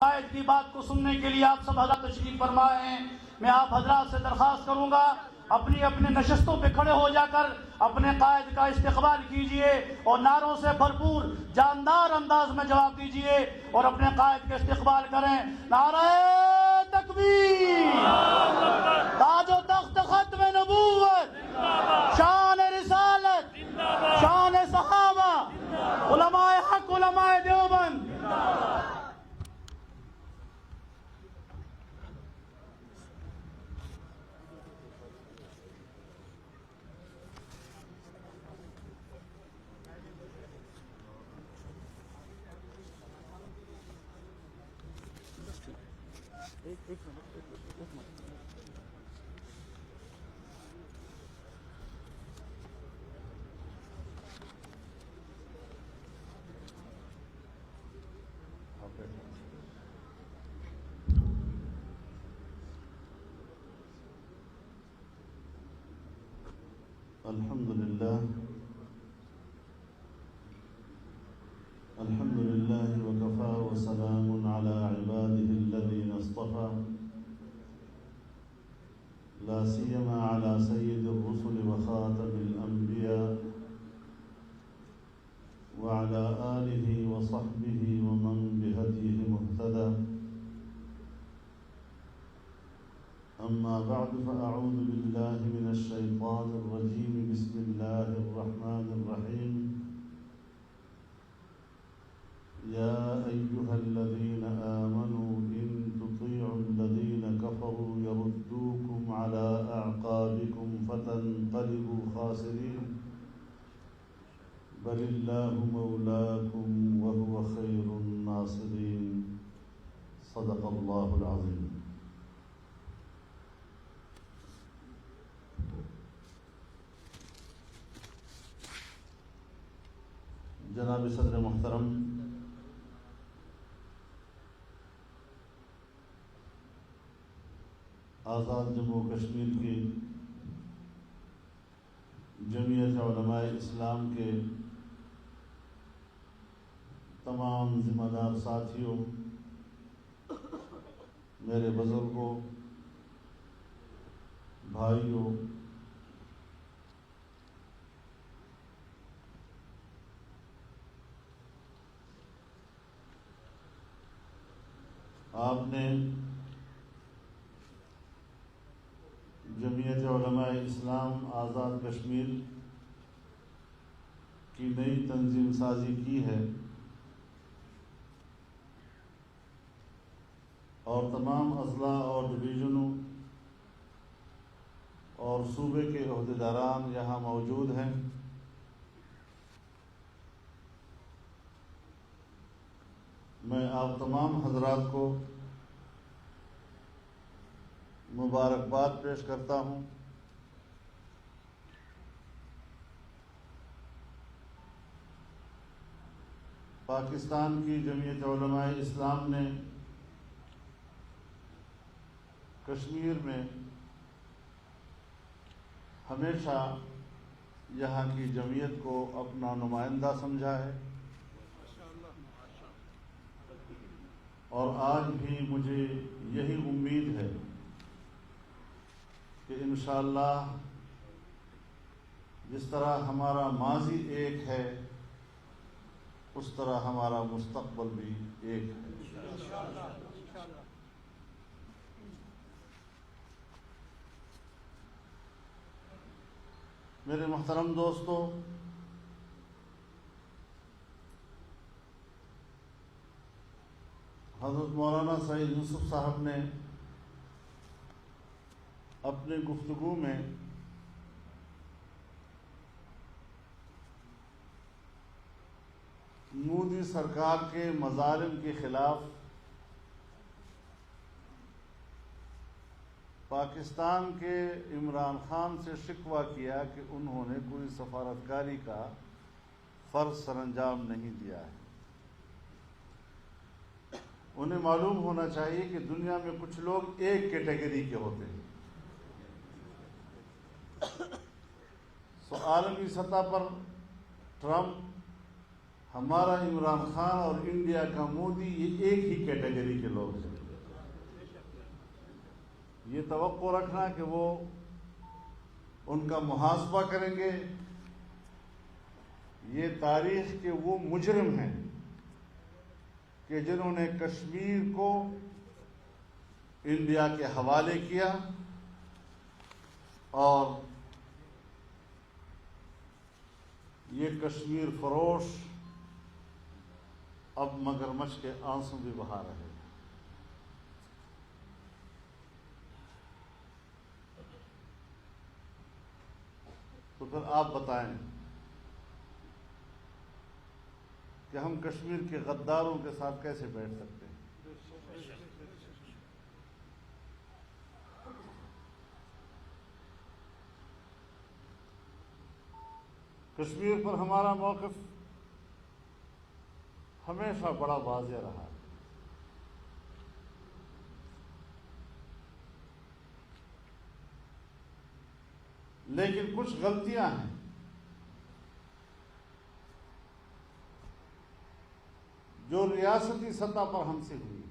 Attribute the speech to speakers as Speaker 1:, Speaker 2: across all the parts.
Speaker 1: قائد کی بات کو سننے کے لیے آپ سب حضرات تشریف فرمائے ہیں. میں آپ حضرات سے درخواست کروں گا اپنی اپنے نشستوں پہ کھڑے ہو جا کر اپنے قائد کا استقبال کیجئے اور نعروں سے بھرپور جاندار انداز میں جواب دیجئے اور اپنے قائد کا استقبال کریں. نعرہ تکبیر، تاج و تخت ختم نبوت، شان رسالت، شان صحابہ، علماء حق، علماء دیوبند.
Speaker 2: الحمد لله وكفى وسلام على عباده الذين اصطفى لا سيما على سيد الرسل وخاتم الأنبياء وعلى آله وصحبه ومن بهديه مهتدى. أما بعد فأعوذ بالله من الشيطان الرجيم. بسم الله الرحمن الرحيم. يا أيها الذين آمنوا إن تطيعوا الذين كفروا يردوكم على أعقابكم فتنقلبوا خاسرين بل الله مولاكم وهو خير الناصرين. صدق الله العظيم. جناب صدر محترم، آزاد جموں کشمیر کی جمعیت علماء اسلام کے تمام ذمہ دار ساتھیوں، میرے بزرگوں، بھائیوں، آپ نے جمعیت علماء اسلام آزاد کشمیر کی نئی تنظیم سازی کی ہے اور تمام اضلاع اور ڈویژنوں اور صوبے کے عہدیداران یہاں موجود ہیں. میں آپ تمام حضرات کو مبارکباد پیش کرتا ہوں. پاکستان کی جمعیت علماء اسلام نے کشمیر میں ہمیشہ یہاں کی جمعیت کو اپنا نمائندہ سمجھا ہے اور آج بھی مجھے یہی امید ہے کہ انشاءاللہ جس طرح ہمارا ماضی ایک ہے اس طرح ہمارا مستقبل بھی ایک ہے. میرے محترم دوستو، حضرت مولانا سعید یوسف صاحب نے اپنی گفتگو میں مودی سرکار کے مظالم کے خلاف پاکستان کے عمران خان سے شکوہ کیا کہ انہوں نے کوئی سفارتکاری کا فرض سر انجام نہیں دیا ہے. انہیں معلوم ہونا چاہیے کہ دنیا میں کچھ لوگ ایک کیٹیگری کے ہوتے ہیں. عالمی سطح پر ٹرمپ ہمارا عمران خان اور انڈیا کا مودی یہ ایک ہی کیٹیگری کے لوگ ہیں. یہ توقع رکھنا کہ وہ ان کا محاسبہ کریں گے، یہ تاریخ کے وہ مجرم ہیں کہ جنہوں نے کشمیر کو انڈیا کے حوالے کیا اور یہ کشمیر فروش اب مگرمچھ کے آنسو بھی بہا رہے ہیں. تو پھر آپ بتائیں کہ ہم کشمیر کے غداروں کے ساتھ کیسے بیٹھ سکتے ہیں؟ کشمیر پر ہمارا موقف ہمیشہ بڑا واضح رہا ہے. لیکن کچھ غلطیاں ہیں جو ریاستی سطح پر ہم سے ہوئی.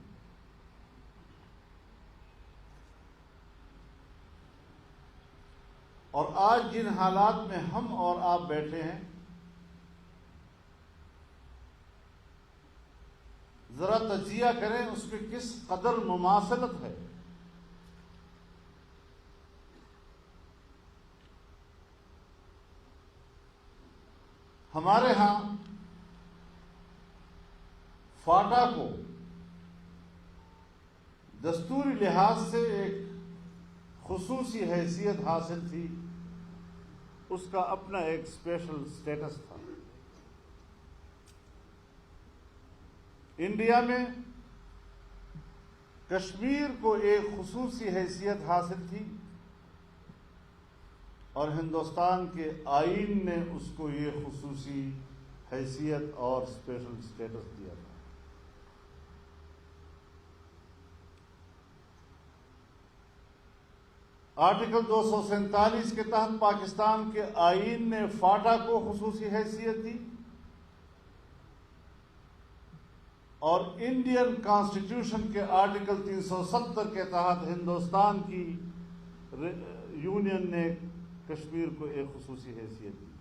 Speaker 2: اور آج جن حالات میں ہم اور آپ بیٹھے ہیں، ذرا تجزیہ کریں اس میں کس قدر مماثلت ہے. ہمارے ہاں فاٹا کو دستوری لحاظ سے ایک خصوصی حیثیت حاصل تھی، اس کا اپنا ایک اسپیشل اسٹیٹس تھا. انڈیا میں کشمیر کو ایک خصوصی حیثیت حاصل تھی اور ہندوستان کے آئین نے اس کو یہ خصوصی حیثیت اور اسپیشل اسٹیٹس دیا تھا. آرٹیکل 247 کے تحت پاکستان کے آئین نے فاٹا کو خصوصی حیثیت دی اور انڈین کانسٹیٹیوشن کے آرٹیکل 370 کے تحت ہندوستان کی یونین نے کشمیر کو ایک خصوصی حیثیت دی.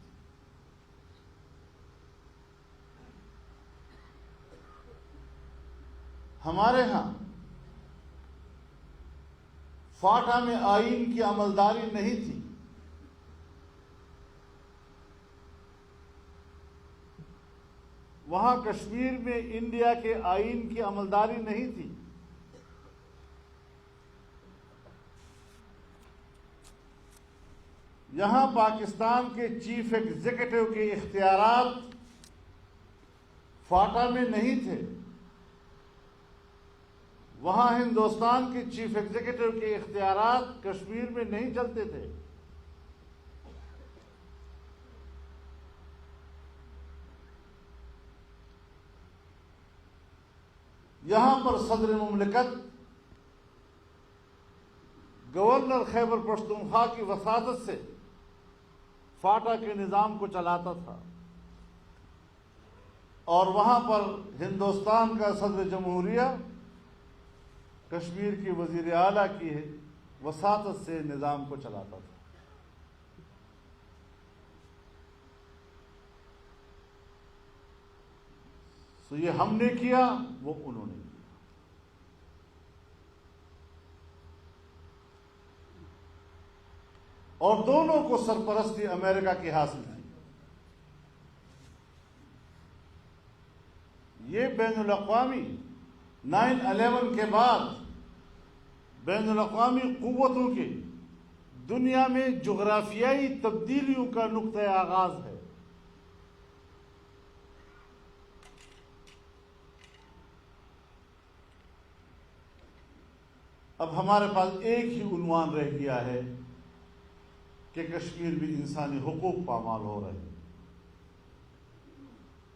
Speaker 2: ہمارے ہاں فاٹا میں آئین کی عملداری نہیں تھی. وہاں کشمیر میں انڈیا کے آئین کی عملداری نہیں تھی. یہاں پاکستان کے چیف ایگزیکٹو کے اختیارات فاٹا میں نہیں تھے. وہاں ہندوستان کے چیف ایگزیکٹو کے اختیارات کشمیر میں نہیں چلتے تھے. یہاں پر صدر مملکت گورنر خیبر پختونخوا کی وساطت سے فاٹا کے نظام کو چلاتا تھا اور وہاں پر ہندوستان کا صدر جمہوریہ کشمیر کی وزیر اعلیٰ کی وساطت سے نظام کو چلاتا تھا. تو یہ ہم نے کیا، وہ انہوں نے کیا. اور دونوں کو سرپرستی امریکہ کی حاصل تھی. یہ بین الاقوامی 9/11 کے بعد بین الاقوامی قوتوں کے دنیا میں جغرافیائی تبدیلیوں کا نقطۂ آغاز ہے. اب ہمارے پاس ایک ہی عنوان رہ گیا ہے کہ کشمیر بھی انسانی حقوق پامال ہو رہے ہیں.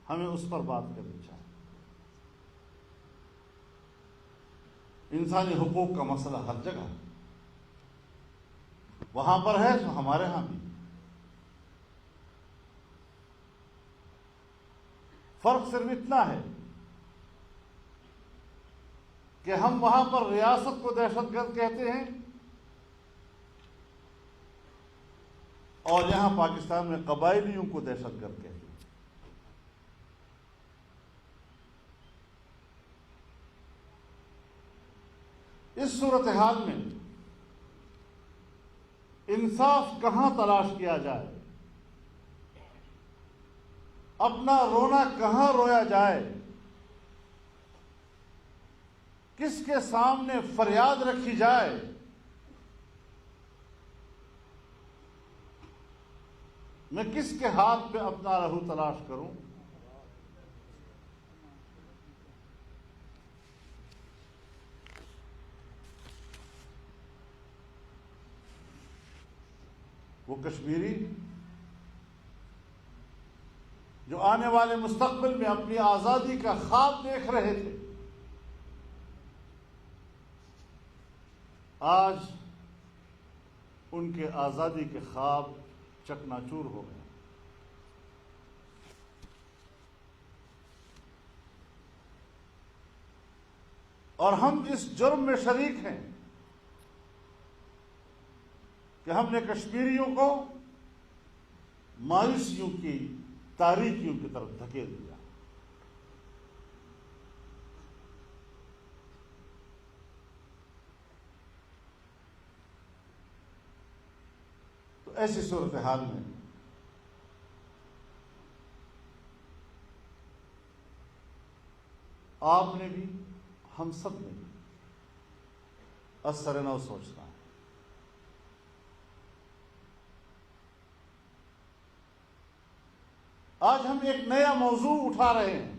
Speaker 2: ہمیں اس پر بات کرنی چاہیے. انسانی حقوق کا مسئلہ ہر جگہ ہے، وہاں پر ہے تو ہمارے ہاں بھی. فرق صرف اتنا ہے کہ ہم وہاں پر ریاست کو دہشت گرد کہتے ہیں اور یہاں پاکستان میں قبائلیوں کو دہشت گرد کہتے ہیں۔ اس صورتحال میں انصاف کہاں تلاش کیا جائے، اپنا رونا کہاں رویا جائے، کس کے سامنے فریاد رکھی جائے، میں کس کے ہاتھ پہ اپنا رہو تلاش کروں؟ وہ کشمیری جو آنے والے مستقبل میں اپنی آزادی کا خواب دیکھ رہے تھے، آج ان کے آزادی کے خواب چکناچور ہو گئے۔ اور ہم اس جرم میں شریک ہیں کہ ہم نے کشمیریوں کو مایوسیوں کی تاریکیوں کی طرف دھکیل دیا۔ تو ایسی صورتحال میں آپ نے بھی، ہم سب نے بھی اثر نو سوچنا ہے۔ آج ہم ایک نیا موضوع اٹھا رہے ہیں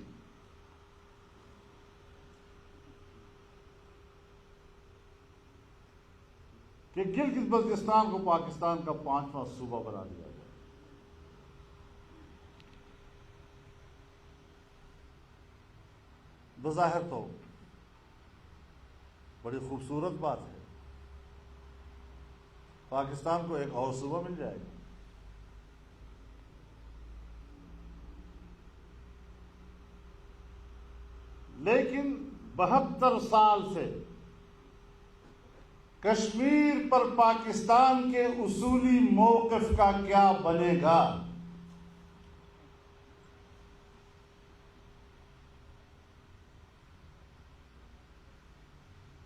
Speaker 2: کہ گلگت بلتستان کو پاکستان کا 5واں صوبہ بنا دیا جائے۔ بظاہر تو بڑی خوبصورت بات ہے، پاکستان کو ایک اور صوبہ مل جائے گا، لیکن 72 سال سے کشمیر پر پاکستان کے اصولی موقف کا کیا بنے گا؟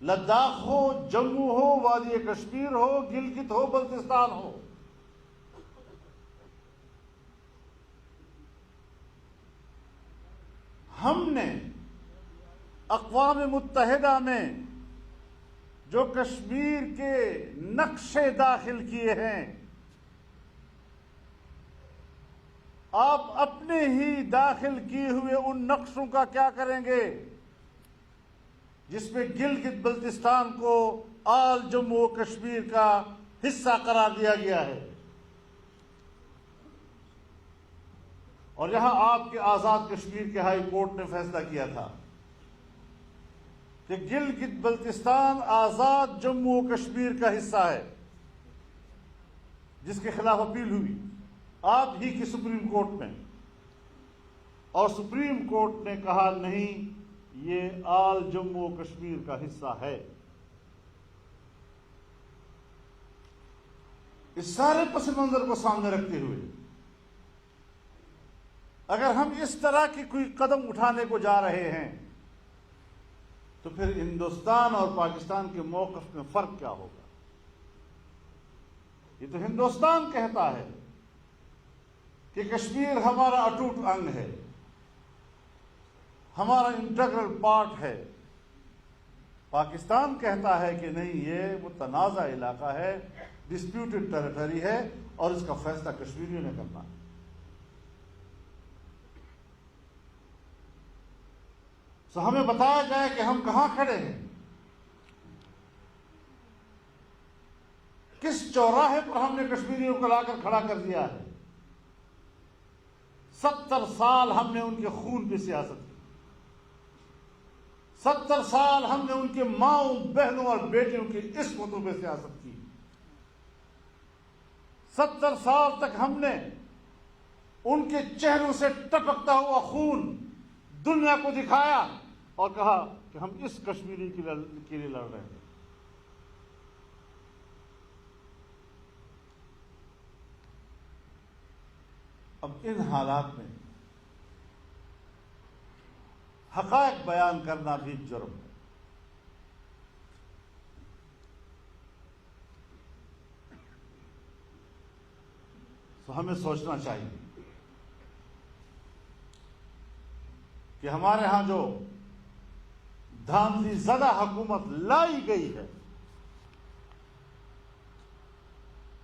Speaker 2: لداخ ہو، جموں ہو، وادی کشمیر ہو، گلگت ہو، بلتستان ہو، ہم نے اقوام متحدہ میں جو کشمیر کے نقشے داخل کیے ہیں، آپ اپنے ہی داخل کیے ہوئے ان نقشوں کا کیا کریں گے جس میں گلگت بلتستان کو آل جموں و کشمیر کا حصہ قرار دیا گیا ہے؟ اور یہاں آپ کے آزاد کشمیر کے ہائی کورٹ نے فیصلہ کیا تھا کہ گلگت بلتستان آزاد جموں و کشمیر کا حصہ ہے، جس کے خلاف اپیل ہوئی آپ ہی کی سپریم کورٹ میں، اور سپریم کورٹ نے کہا نہیں، یہ آل جموں و کشمیر کا حصہ ہے۔ اس سارے پس منظر کو سامنے رکھتے ہوئے اگر ہم اس طرح کی کوئی قدم اٹھانے کو جا رہے ہیں تو پھر ہندوستان اور پاکستان کے موقف میں فرق کیا ہوگا؟ یہ تو ہندوستان کہتا ہے کہ کشمیر ہمارا اٹوٹ انگ ہے، ہمارا انٹیگرل پارٹ ہے۔ پاکستان کہتا ہے کہ نہیں، یہ متنازع علاقہ ہے، ڈسپیوٹڈ ٹیریٹری ہے، اور اس کا فیصلہ کشمیریوں نے کرنا ہے۔ تو ہمیں بتایا جائے کہ ہم کہاں کھڑے ہیں، کس چوراہے پر ہم نے کشمیریوں کو لا کر کھڑا کر دیا ہے۔ 70 سال ہم نے ان کے خون پہ سیاست کی، 70 سال ہم نے ان کے ماؤں، بہنوں اور بیٹیوں کی عصمتوں پہ سیاست کی، 70 سال تک ہم نے ان کے چہروں سے ٹپکتا ہوا خون دنیا کو دکھایا اور کہا کہ ہم اس کشمیری کے لیے لڑ رہے ہیں. اب ان حالات میں حقائق بیان کرنا بھی جرم ہے. تو ہمیں سوچنا چاہیے کہ ہمارے ہاں جو دھاندلی زدہ حکومت لائی گئی ہے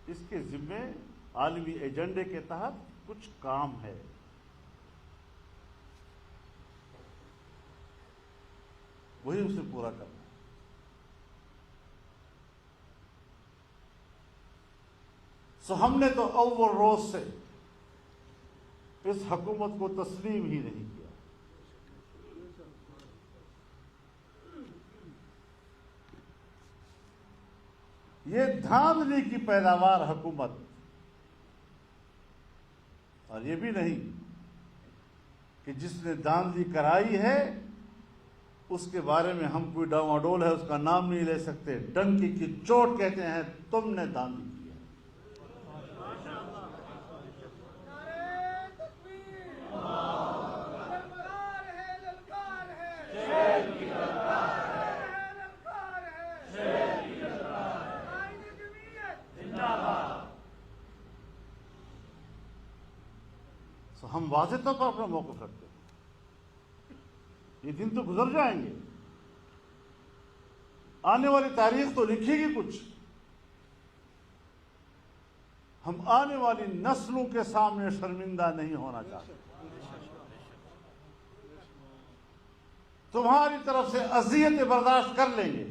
Speaker 2: اس کے ذمے عالمی ایجنڈے کے تحت کچھ کام ہے. وہی اسے پورا کرنا ہے. سو ہم نے تو اول روز سے اس حکومت کو تسلیم ہی نہیں کیا. یہ دھاندلی کی پیداوار حکومت، اور یہ بھی نہیں کہ جس نے دھاندلی کرائی ہے اس کے بارے میں ہم کوئی ڈاواڈول ہے اس کا نام نہیں لے سکتے. ڈنکی کی چوٹ کہتے ہیں تم نے دھاندلی کی. ہم واضح طور پر اپنا موقف رکھتے ہیں. یہ دن تو گزر جائیں گے، آنے والی تاریخ تو لکھے گی کچھ. ہم آنے والی نسلوں کے سامنے شرمندہ نہیں ہونا چاہتے. تمہاری طرف سے اذیتیں برداشت کر لیں گے،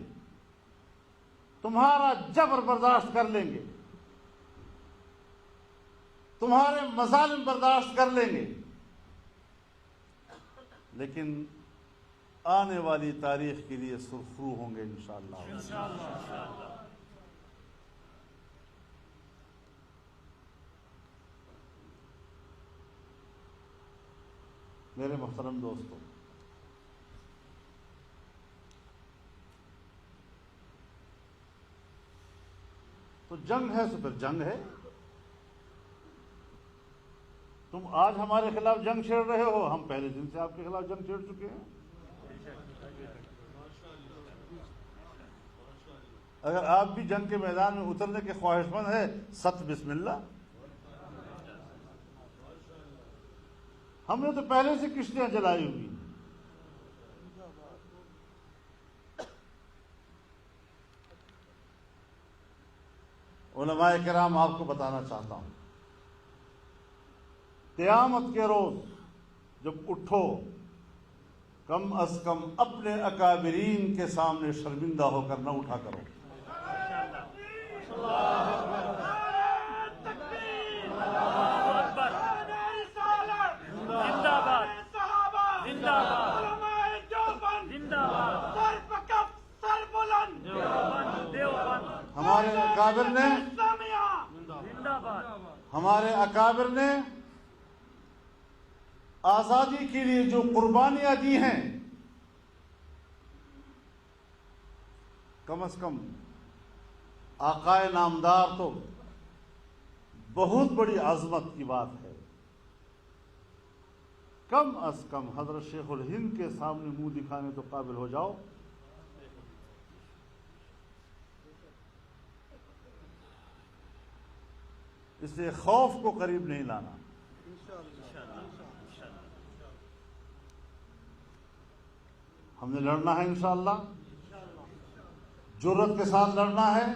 Speaker 2: تمہارا جبر برداشت کر لیں گے، تمہارے مظالم برداشت کر لیں گے، لیکن آنے والی تاریخ کے لیے سرخرو ہوں گے انشاءاللہ. میرے محترم دوستو، تو جنگ ہے تو پھر جنگ ہے. تم آج ہمارے خلاف جنگ چھیڑ رہے ہو، ہم پہلے دن سے آپ کے خلاف جنگ چھیڑ چکے ہیں. اگر آپ بھی جنگ کے میدان میں اترنے کے خواہش مند ہے، ست بسم اللہ. ہم نے تو پہلے سے کشتیاں جلائی ہوئی. علماء کرام آپ کو بتانا چاہتا ہوں، قیامت کے روز جب اٹھو، کم از کم اپنے اکابرین کے سامنے شرمندہ ہو کر نہ اٹھا کرو. ہمارے اکابر نے آزادی کے لیے جو قربانیاں دی ہیں، کم از کم آقائے نامدار تو بہت بڑی عظمت کی بات ہے. کم از کم حضرت شیخ الہند کے سامنے منہ دکھانے تو قابل ہو جاؤ. اس لیے خوف کو قریب نہیں لانا. ہم نے لڑنا ہے انشاءاللہ، جرأت کے ساتھ لڑنا ہے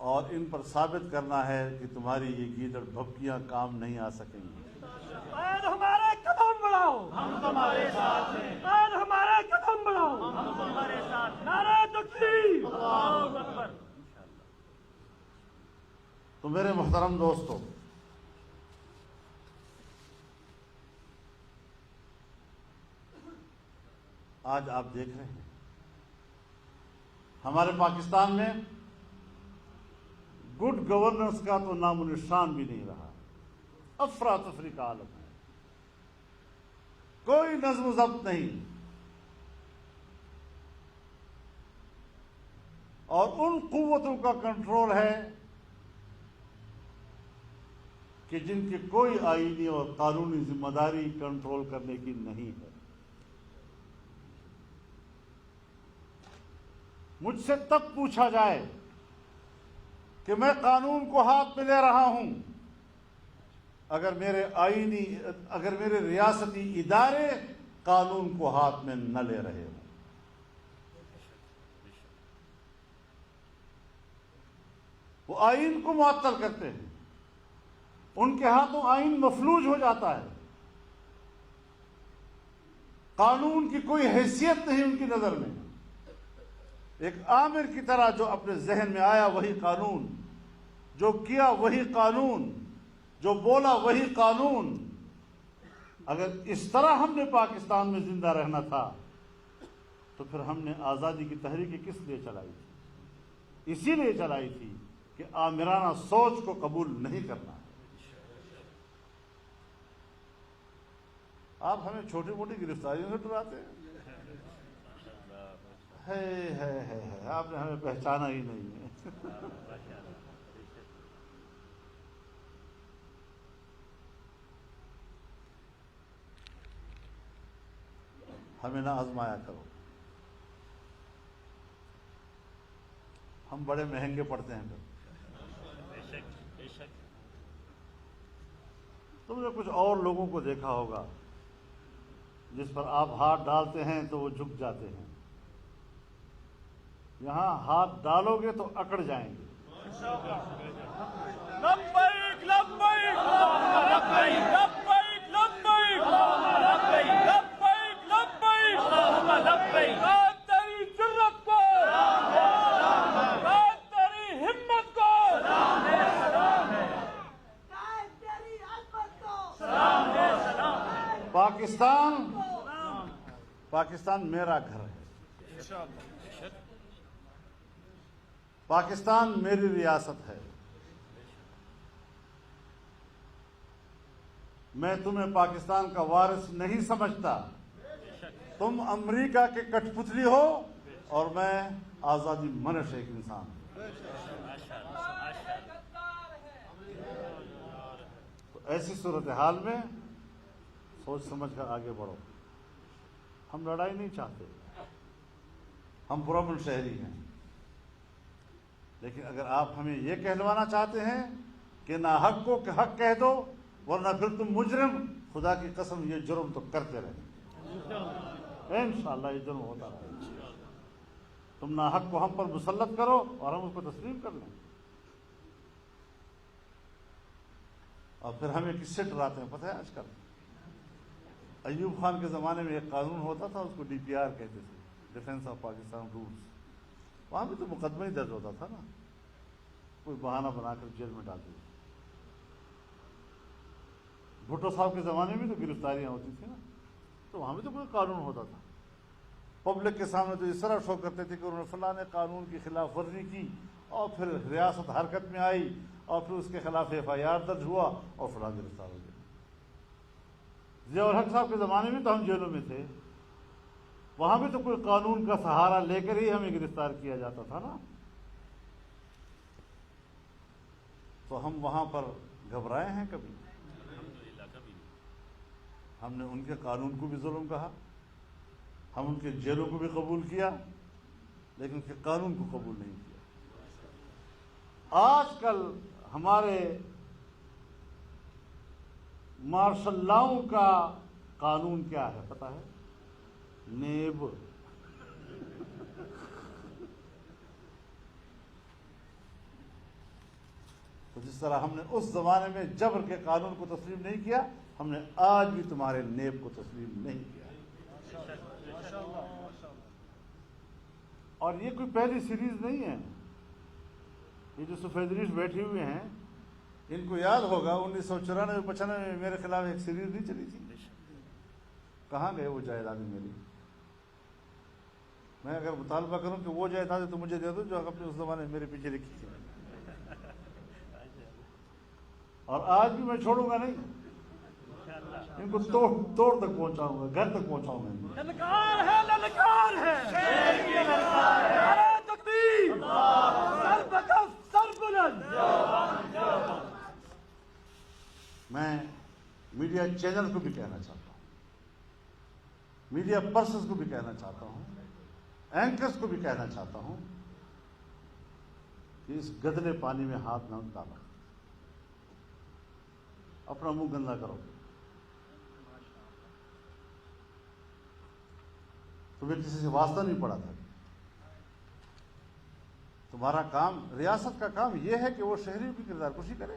Speaker 2: اور ان پر ثابت کرنا ہے کہ تمہاری یہ گیدڑ بھبکیاں کام نہیں آ سکیں گی.
Speaker 3: ہمارے قدم بڑھاؤ، ہم تمہارے ساتھ ہیں. ہمارے قدم بڑھاؤ، ہم تمہارے ساتھ. نعرہ تکبیر، اللہ اکبر.
Speaker 2: تو میرے محترم دوستو، آج آپ دیکھ رہے ہیں ہمارے پاکستان میں گڈ گورننس کا تو نام و نشان بھی نہیں رہا. افراتفری کا عالم ہے. کوئی نظم و ضبط نہیں، اور ان قوتوں کا کنٹرول ہے کہ جن کی کوئی آئینی اور قانونی ذمہ داری کنٹرول کرنے کی نہیں ہے۔ مجھ سے تب پوچھا جائے کہ میں قانون کو ہاتھ میں لے رہا ہوں اگر میرے ریاستی ادارے قانون کو ہاتھ میں نہ لے رہے ہوں۔ وہ آئین کو معطل کرتے ہیں، ان کے ہاتھوں آئین مفلوج ہو جاتا ہے، قانون کی کوئی حیثیت نہیں ان کی نظر میں۔ ایک آمر کی طرح جو اپنے ذہن میں آیا وہی قانون، جو کیا وہی قانون، جو بولا وہی قانون۔ اگر اس طرح ہم نے پاکستان میں زندہ رہنا تھا تو پھر ہم نے آزادی کی تحریک کس لیے چلائی تھی؟ اسی لیے چلائی تھی کہ آمرانہ سوچ کو قبول نہیں کرنا۔ آپ ہمیں چھوٹی موٹی گرفتاریوں سے ڈراتے ہیں، آپ نے ہمیں پہچانا ہی نہیں ہے۔ ہمیں نہ آزمایا کرو، ہم بڑے مہنگے پڑتے ہیں۔ پھر تم نے کچھ اور لوگوں کو دیکھا ہوگا جس پر آپ ہاتھ ڈالتے ہیں تو وہ جھک جاتے ہیں، یہاں ہاتھ ڈالو گے تو اکڑ جائیں گے۔
Speaker 3: لبیک لبیک لبیک لبیک لبیک لبیک لبیک، تیری جرت کو، تیری ہمت کو، تیری عظمت کو۔
Speaker 2: پاکستان میرا گھر ہے، پاکستان میری ریاست ہے۔ میں تمہیں پاکستان کا وارث نہیں سمجھتا، تم امریکہ کے کٹ پتلی ہو اور میں آزادی منش ایک انسان ہوں۔ تو ایسی صورتحال میں سوچ سمجھ کر آگے بڑھو۔ ہم لڑائی نہیں چاہتے، ہم پرامن شہری ہیں، لیکن اگر آپ ہمیں یہ کہلوانا چاہتے ہیں کہ نہ حق کو حق کہہ دو ورنہ پھر تم مجرم، خدا کی قسم یہ جرم تو کرتے رہیں، انشاءاللہ یہ جرم ہوتا رہے۔ تم نہ حق کو ہم پر مسلط کرو اور ہم اس کو تسلیم کر لیں، اور پھر ہمیں کس سے ڈراتے ہیں پتہ ہے؟ آج کل ایوب خان کے زمانے میں ایک قانون ہوتا تھا، اس کو DPR کہتے تھے، ڈیفینس آف پاکستان رولز۔ وہاں بھی تو مقدمہ ہی درج ہوتا تھا نا، کوئی بہانہ بنا کر جیل میں ڈال دیا۔ بھٹو صاحب کے زمانے میں تو گرفتاریاں ہوتی تھیں نا، تو وہاں بھی تو کوئی قانون ہوتا تھا۔ پبلک کے سامنے تو اس طرح شو کرتے تھے کہ انہوں نے فلاں قانون کی خلاف ورزی کی، اور پھر ریاست حرکت میں آئی، اور پھر اس کے خلاف FIR درج ہوا اور فلاں گرفتار ہو گیا۔ ضیاء الحق صاحب کے زمانے میں تو ہم جیلوں میں تھے، وہاں بھی تو کوئی قانون کا سہارا لے کر ہی ہمیں گرفتار کیا جاتا تھا نا۔ تو ہم وہاں پر گھبرائے ہیں کبھی؟ ہم نے ان کے قانون کو بھی ظلم کہا، ہم ان کے جیلوں کو بھی قبول کیا، لیکن ان کے قانون کو قبول نہیں کیا۔ آج کل ہمارے مارشل لاؤں کا قانون کیا ہے پتہ ہے؟ نیب۔ تو جس طرح ہم نے اس زمانے میں جبر کے قانون کو تسلیم نہیں کیا، ہم نے آج بھی تمہارے نیب کو تسلیم نہیں کیا۔ اور یہ کوئی پہلی سیریز نہیں ہے۔ یہ جو سفید ریش بیٹھے ہوئے ہیں، ان کو یاد ہوگا 1994-95 میں میرے خلاف ایک سیریز نہیں چلی تھی۔ کہاں گئے وہ جائیدادیں میری؟ میں اگر مطالبہ کروں کہ وہ جائیدادیں تو مجھے دے دو جو اپنے اس زمانے میں میرے پیچھے لکھی تھی، اور آج بھی میں چھوڑوں گا نہیں۔ ان کو توڑ تک پہنچاؤں گا، گھر تک پہنچاؤں گا۔
Speaker 3: للکار ہے، للکار ہے، نعرہ تکبیر، سر بکف سر بلند۔
Speaker 2: میں میڈیا چینل کو بھی کہنا چاہتا ہوں، میڈیا پرسنز کو بھی کہنا چاہتا ہوں، اینکرز کو بھی کہنا چاہتا ہوں کہ اس گدلے پانی میں ہاتھ نہ ڈالو، اپنا منہ گندا کرو۔ تمہیں کسی سے واسطہ نہیں پڑا تھا، تمہارا کام، ریاست کا کام یہ ہے کہ وہ شہریوں کی کردار کشی کرے،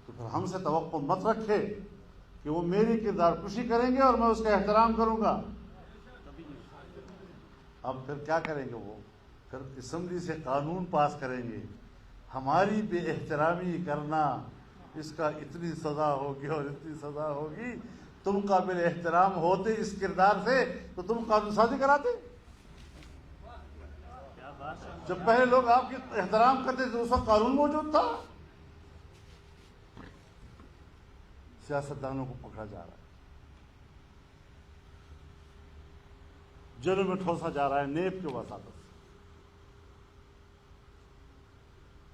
Speaker 2: تو پھر ہم سے توقع مت رکھے کہ وہ میری کردار کشی کریں گے اور میں اس کا احترام کروں گا۔ اب پھر کیا کریں گے وہ؟ پھر اسمبلی سے قانون پاس کریں گے، ہماری بے احترامی کرنا، اس کا اتنی سزا ہوگی اور اتنی سزا ہوگی۔ تم قابل احترام ہوتے اس کردار سے تو تم قانون سازی کراتے؟ جب پہلے لوگ آپ کی احترام کرتے تھے اس وقت قانون موجود تھا۔ سیاستدانوں کو پکڑا جا رہا ہے، جیلوں میں ٹھوسا جا رہا ہے نیب کے وساطت سے۔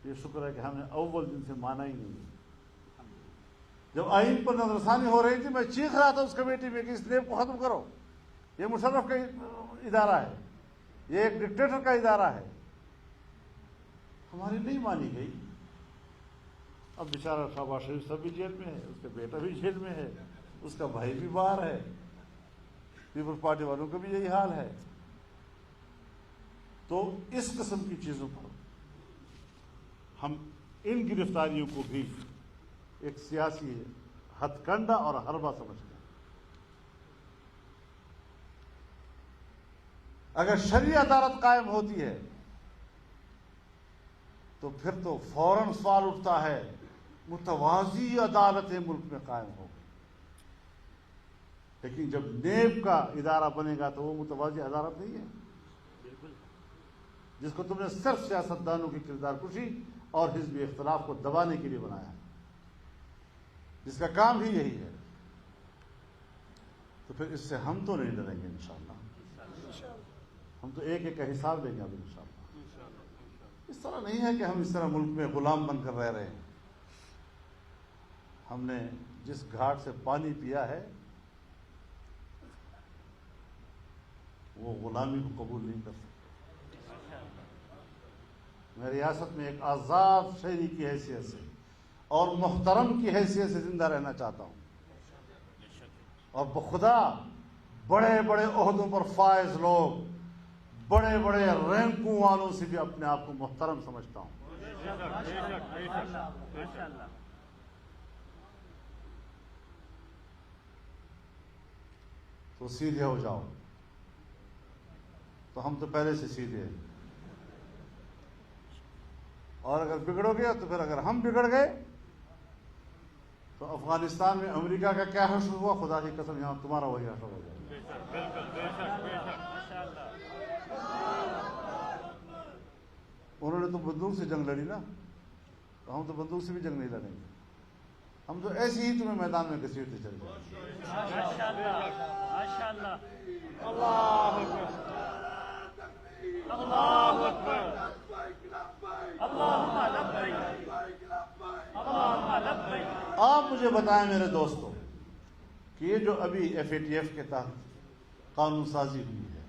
Speaker 2: یہ شکر ہے کہ ہم نے اول دن سے مانا ہی نہیں۔ جب آئین پر نظر ثانی ہو رہی تھی میں چیخ رہا تھا اس کمیٹی میں کہ اس نیب کو ختم کرو، یہ مشرف کا ادارہ ہے، یہ ایک ڈکٹیٹر کا ادارہ ہے۔ ہماری نہیں مانی گئی۔ اب بیچارہ شہباز شریف صاحب بھی جیل میں ہے، اس کا بیٹا بھی جیل میں ہے، اس کا بھائی بھی باہر ہے، پیپلز پارٹی والوں کا بھی یہی حال ہے۔ تو اس قسم کی چیزوں پر ہم ان گرفتاریوں کو بھی ایک سیاسی ہتھ کنڈا اور حربہ سمجھتے ہیں۔ اگر شرعی عدالت قائم ہوتی ہے تو پھر تو فوراً سوال اٹھتا ہے متوازی عدالتیں ملک میں قائم ہو گئی، لیکن جب نیب کا ادارہ بنے گا تو وہ متوازی عدالت نہیں ہے، جس کو تم نے صرف سیاستدانوں کی کردار کشی اور حزبی اختلاف کو دبانے کے لیے بنایا ہے، جس کا کام بھی یہی ہے۔ تو پھر اس سے ہم تو نہیں ڈریں گے انشاءاللہ، ہم تو ایک ایک کا حساب دیں گے اب انشاءاللہ۔ اس طرح نہیں ہے کہ ہم اس طرح ملک میں غلام بن کر رہ رہے ہیں۔ ہم نے جس گھاٹ سے پانی پیا ہے وہ غلامی کو قبول نہیں کر سکتے۔ میں ریاست میں ایک آزاد شہری کی حیثیت سے اور محترم کی حیثیت سے زندہ رہنا چاہتا ہوں، اور بخدا بڑے بڑے عہدوں پر فائز لوگ، بڑے بڑے رینکوں والوں سے بھی اپنے آپ کو محترم سمجھتا ہوں۔ تو سیدھے ہو جاؤ، تو ہم تو پہلے سے سیدھے ہیں، اور اگر بگڑو گے تو پھر اگر ہم بگڑ گئے تو افغانستان میں امریکہ کا کیا حشر ہوا، خدا کی قسم یہاں تمہارا وہی حشر ہو جائے۔ انہوں نے تو بندوق سے جنگ لڑی نا، تو ہم تو بندوق سے بھی جنگ نہیں لڑیں گے، ہم تو ایسے ہی تمہیں میدان میں گھسیٹتے چلے جائیں گے۔ آپ مجھے بتائیں میرے دوستوں کہ یہ جو ابھی FATF کے تحت قانون سازی ہوئی ہے،